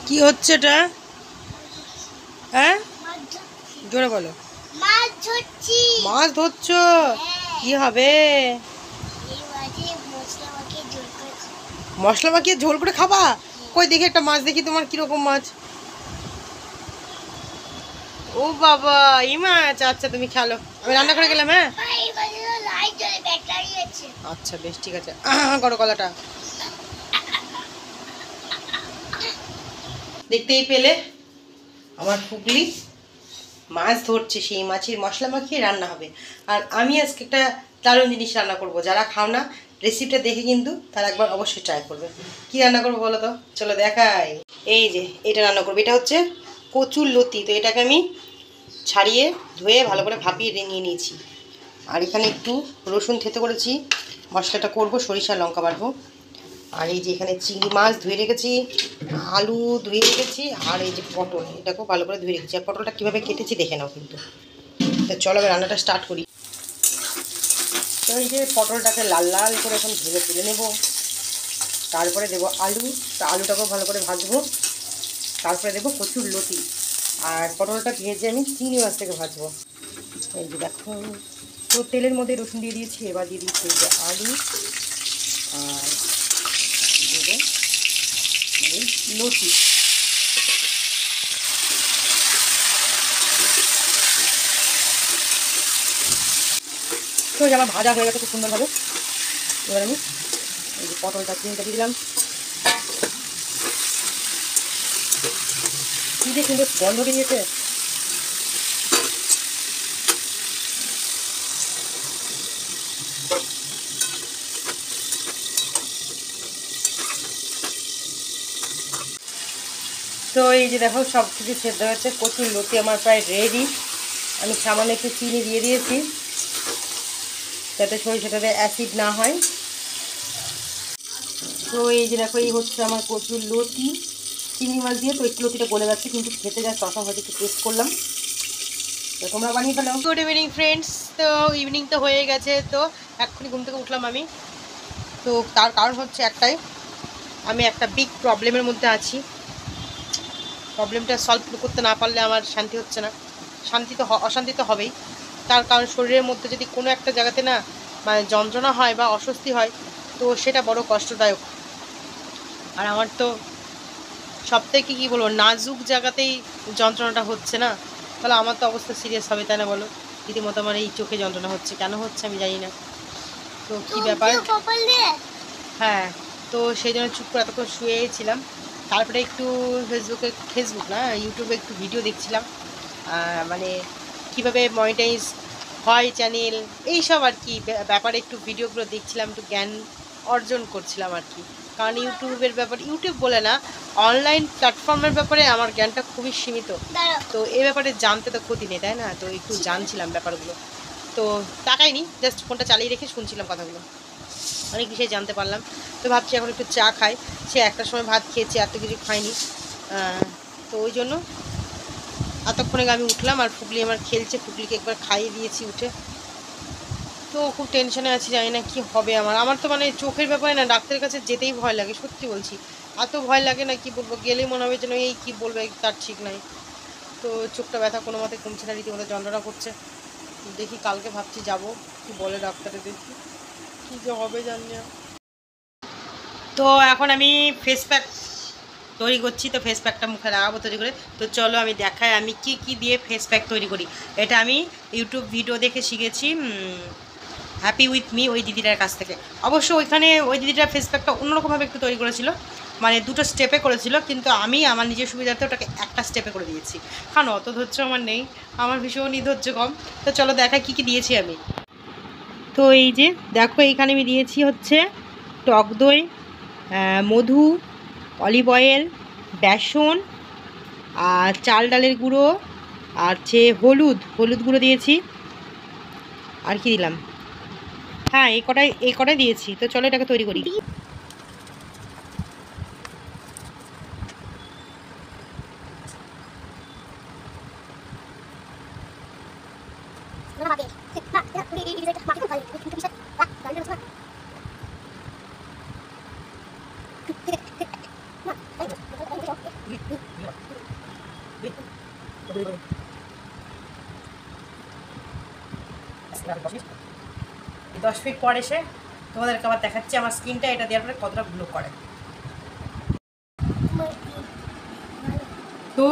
কি হচ্ছে এটা? হ্যাঁ, জোরে বলো। মাছ ধরছো? কি হবে? মশলা মাখিয়ে ঝোল করে খাবা? কই দেখি একটা মাছ দেখি, তোমার কিরকম মাছ? ও বাবা, এই মাছ। আচ্ছা তুমি খেলো, আমি রান্না করে গেলাম। হ্যাঁ আচ্ছা বেশ, ঠিক আছে। করো কলাটা। দেখতেই পেলে আমার ফুগলি মাছ ধরছে, সেই মাছের মশলা মাখিয়ে রান্না হবে। আর আমি আজকে একটা দারুণ জিনিস রান্না করব, যারা খাও না রেসিপিটা দেখে কিন্তু তারা একবার অবশ্যই ট্রাই করবে। কি রান্না করবো বলো তো? চলো দেখাই। এই যে এটা রান্না করবো, এটা হচ্ছে কচুর লতি। তো এটাকে আমি ছাড়িয়ে ধুয়ে ভালো করে ভাপিয়ে নিয়ে নিয়েছি। আর এখানে একটু রসুন থেতো করেছি, মশলাটা করব, সরিষা লঙ্কা বাটবো। আর এই যে এখানে চিংড়ি মাছ ধুয়ে রেখেছি, আলু ধুয়ে রেখেছি, আর এই যে পটল, এটাকেও ভালো করে ধুয়ে রেখেছি। আর পটলটা কীভাবে কেটেছি দেখে নাও কিন্তু। তো চলো আমি রান্নাটা স্টার্ট করি। তো এই যে পটলটাকে লাল লাল করে এখন ভেজে তুলে নেব। তারপরে দেবো আলু, তো আলুটাকেও ভালো করে ভাজবো। তারপরে দেবো কচুর লতি, আর পটলটা ভেজে আমি চিংড়ি মাছটাকে ভাজবো। এই যে দেখো, তো তেলের মধ্যে রসুন দিয়ে দিয়েছি, এবার দিয়ে দিচ্ছি এই যে আলু, আর দেবো এই লতি। তো আমার ভাজা হয়ে গেছে খুব সুন্দরভাবে। এবার আমি এই যে পটলটা চিংড়িটা দিয়ে দিলাম। কি যে সুন্দর গন্ধ বেরিয়েছে। তো এই যে দেখো সব কিছু সেদ্ধ হয়েছে, কচুর লতি আমার প্রায় রেডি। আমি সামান্য একটু চিনি দিয়ে দিয়েছি যাতে সরিষাটাতে অ্যাসিড না হয়। তো এই যে দেখো, এই হচ্ছে আমার কচুর লতি চিংড়ি মাছ দিয়ে। তো একটু লতিটা গলে যাচ্ছে কিন্তু খেতে যা তখন হয়তো একটু টেস্ট করলাম। তো তোমরা বানিয়ে ফেলো। Good evening friends. তো ইভিনিং তো হয়ে গেছে, তো এক্ষুনি ঘুম থেকে উঠলাম আমি। তো তার কারণ হচ্ছে একটাই, আমি একটা বিগ প্রবলেমের মধ্যে আছি। প্রবলেমটা সলভ করতে না পারলে আমার শান্তি হচ্ছে না। শান্তি তো অশান্তি তো হবেই। তার কারণ শরীরের মধ্যে যদি কোনো একটা জায়গাতে না মানে যন্ত্রণা হয় বা অস্বস্তি হয়, তো সেটা বড় কষ্টদায়ক। আর আমার তো সবথেকে কী বলবো, নাজুক জায়গাতেই যন্ত্রণাটা হচ্ছে না, তাহলে আমার তো অবস্থা সিরিয়াস হবে, তাই না বলো? রীতিমতো আমার এই চোখে যন্ত্রণা হচ্ছে, কেন হচ্ছে আমি জানি না। তো কী ব্যাপার? হ্যাঁ, তো সেই জন্য চুপ করে এতক্ষণ শুয়েছিলাম। তারপরে একটু ফেসবুক না, ইউটিউবে একটু ভিডিও দেখছিলাম, মানে কিভাবে মনিটাইজ হয় চ্যানেল, এইসব আর কি ব্যাপারে একটু ভিডিওগুলো দেখছিলাম, একটু জ্ঞান অর্জন করছিলাম আর কি। কারণ ইউটিউবের ব্যাপারে, ইউটিউব বলে না, অনলাইন প্ল্যাটফর্মের ব্যাপারে আমার জ্ঞানটা খুবই সীমিত। তো এই ব্যাপারে জানতে তো ক্ষতি নেই, তাই না? তো একটু জানছিলাম ব্যাপারগুলো। তো তাকাইনি, জাস্ট ফোনটা চালিয়ে রেখে শুনছিলাম কথাগুলো, অনেক বিষয় জানতে পারলাম। তো ভাবছি এখন একটু চা খাই। সে একটার সময় ভাত খেয়েছি, এত কিছু খাইনি। তো ওই জন্য এতক্ষণে আমি উঠলাম, আর ফুগলি আমার খেলছে, ফুগলিকে একবার খাইয়ে দিয়েছি উঠে। তো খুব টেনশনে আছি, জানি না কী হবে আমার তো মানে চোখের ব্যাপারে না ডাক্তারের কাছে যেতেই ভয় লাগে, সত্যি বলছি। এত ভয় লাগে না, কি বলবো, গেলেই মনে হবে যেন এই কী বলবে তার ঠিক নাই। তো চোখটা ব্যথা কোনো মতে কমছে না, রীতিমতো যন্ত্রণা করছে। দেখি কালকে ভাবছি যাব, কি বলে ডাক্তারে, দেখি কী যে হবে জানি না। তো এখন আমি ফেস প্যাক তৈরি করছি, তো ফেস প্যাকটা মুখে লাগাবো তৈরি করে। তো চলো আমি দেখাই আমি কি কি দিয়ে ফেস প্যাক তৈরি করি। এটা আমি ইউটিউব ভিডিও দেখে শিখেছি, হ্যাপি উইথ মি ওই দিদিটার কাছ থেকে। অবশ্য ওইখানে ওই দিদিটার ফেস প্যাকটা অন্যরকমভাবে একটু তৈরি করেছিল, মানে দুটো স্টেপে করেছিল, কিন্তু আমি আমার নিজের সুবিধার্থে ওটাকে একটা স্টেপে করে দিয়েছি। কারণ অত ধৈর্য আমার নেই, আমার ভীষণই ধৈর্য কম। তো চলো দেখাই কী কী দিয়েছি আমি। তো এই যে দেখো, এইখানে আমি দিয়েছি হচ্ছে টক দই, মধু, অলিভ অয়েল, বেসন, আর চাল ডালের গুঁড়ো, আর হচ্ছে হলুদ গুঁড়ো দিয়েছি। আর কি দিলাম? হ্যাঁ, এই কটাই দিয়েছি। তো চলো এটাকে তৈরি করি। 10 মিনিট পর এসে তোমাদেরকে আবার দেখাচ্ছি আমার স্কিনটা এটা দেওয়ার পরে কতটা গ্লো করে। তো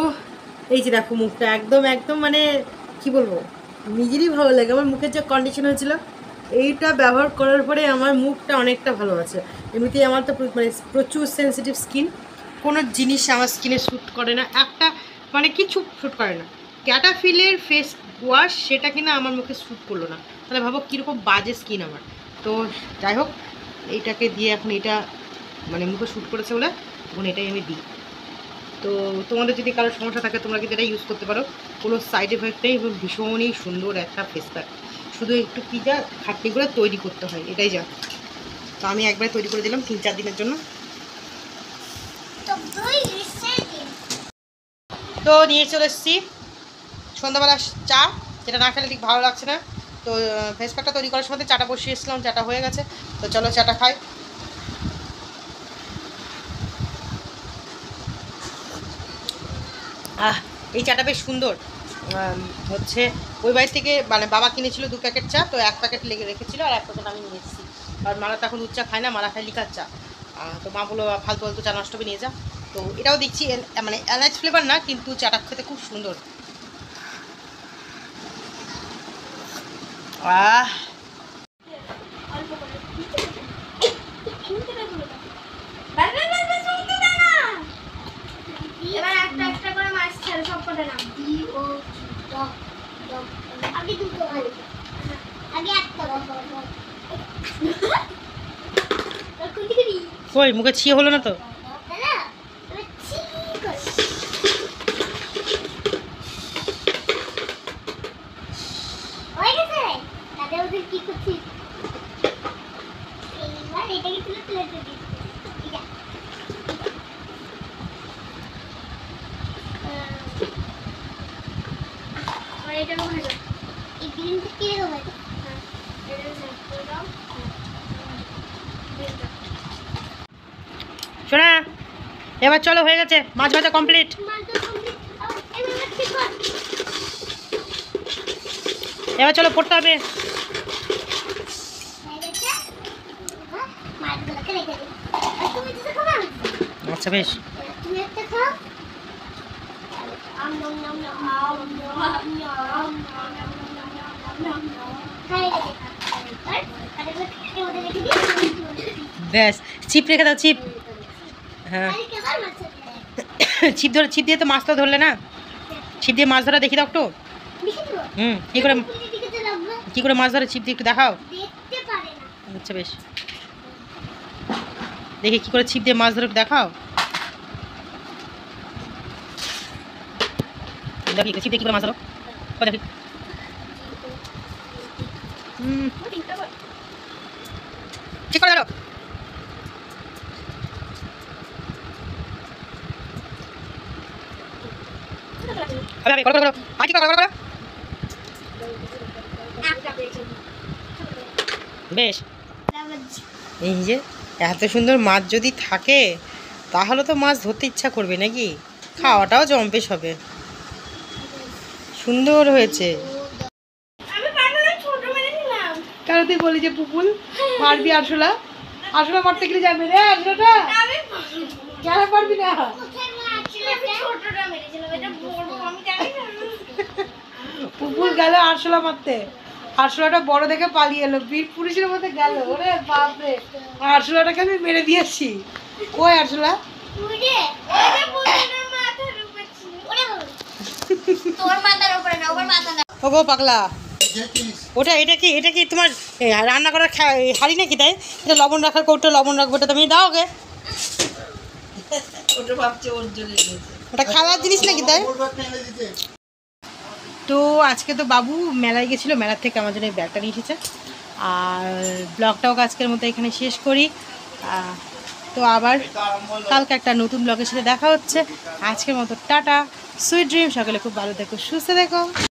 এই যে দেখো মুখটা একদম একদম মানে কি বলবো, নিজেরই ভালো লাগে। আমার মুখের যে কন্ডিশন হয়েছিল এইটা ব্যবহার করার পরে আমার মুখটা অনেকটা ভালো আছে। এমনিতেই আমার তো মানে প্রচুর সেন্সিটিভ স্কিন, কোনো জিনিস আমার স্কিনে শ্যুট করে না, একটা মানে কিছু শ্যুট করে না। ক্যাটাফিলের ফেস ওয়াশ সেটা কিনা আমার মুখে শ্যুট করলো না, তাহলে ভাবো কীরকম বাজে স্কিন আমার। তো যাই হোক, এইটাকে দিয়ে এখন এটা মানে মুখে শ্যুট করেছে বলে এখন এটাই আমি দিই। তো তোমাদের যদি কারোর সমস্যা থাকে তোমরা কিন্তু এটা ইউজ করতে পারো, কোনো সাইড এফেক্ট নেই, ভীষণই সুন্দর একটা ফেস প্যাক। শুধু একটু কী যা খাটনি করে তৈরি করতে হয়, এটাই যা। তো আমি একবার তৈরি করে দিলাম 3-4 দিনের জন্য। তো নিয়ে চলে এসেছি সন্ধ্যাবেলা চা, যেটা না খেলে ঠিক ভালো লাগছে না। তো ফেস প্যাকটা তৈরি করার সময় চাটা বসিয়ে এসেছিলাম, চাটা হয়ে গেছে। তো চলো চাটা খাই। এই চাটা বেশ সুন্দর হচ্ছে। ওই বাড়ি থেকে মানে বাবা কিনেছিল 2 প্যাকেট চা, তো 1 প্যাকেট লেগে রেখেছিল আর 1 প্যাকেট আমি নিয়ে এসেছি। আর মারা তো এখন দুধ চা খায় না, মারা খায় লিকার চা। তো মা বললো ফালতু ফালতু চা নষ্ট করে নিয়ে যা। তো এটাও দেখছি মানে এলাচ ফ্লেভার না, কিন্তু চাটা খেতে খুব সুন্দর। এবার একটা একটা করে মাছ খেল সব কটা নাম ডি ও আগে দুটো আগে একটা কই মুখে ছিয়ে হলো না তো? কি করছিস? এইবার এটাকে তুলে তুলে দিবি। শোনা, এবার চলো, হয়ে গেছে মাছ ভাজা কমপ্লিট। এবার চলো পড়তে হবে। আচ্ছা বেশ। ব্যাস, ছিপ রেখে দাও, ছিপ। হ্যাঁ ছিপ ধরে, ছিপ দিয়ে তো মাছটা ধরলে না, ছিপ দিয়ে মাছ ধরা দেখি দাও একটু। কি করে মাছ ধরে ছিপ দিয়ে একটু দেখাও। আচ্ছা বেশ, দেখি কি করে ছিপ দিয়ে মাছ ধরে দেখাও। দেখি ছিপ দিয়ে কি করে মাছ ধরো দেখি। ঠিক করে ধরো। বেশ, এই যে এত সুন্দর মাছ যদি থাকে তাহলে তো মাছ ধরতে ইচ্ছা করবে নাকি, খাওয়াটাও জম্পেশ হবে। সুন্দর হয়েছে। কারণ তুই বলি যে পুপুল মারবি আরশোলা, আরশোলা মারতে গেলে যাবে রে আরশোলাটা, কেন পারবি না? পুপুল গেল আরশোলা মারতে, আরশোলাটা বড় দেখে পালিয়ে এলো, বীর পুরুষের মধ্যে গেল। ওরে বাপরে, আরশোলাটাকে আমি মেরে দিয়েছি। কই আরশোলা? ওগো পাগলা, ওটা এটা কি, এটা কি তোমার রান্না করার হাঁড়ি নাকি? তাই এটা লবণ রাখার কৌটো, লবণ রাখবো, ওটা তুমি দাও ওকে। ওটা খাওয়ার জিনিস নাকি? তাই তো আজকে তো বাবু মেলায় গেছিলো, মেলার থেকে আমার জন্য এই ব্যাগটা নিয়ে এসেছে। আর ব্লগটাও আজকের মতো এখানে শেষ করি। তো আবার কালকে একটা নতুন ব্লগের সাথে দেখা হচ্ছে। আজকের মতো টাটা, সুইট ড্রিম, সকলে খুব ভালো থেকো, সুস্থ থেকো।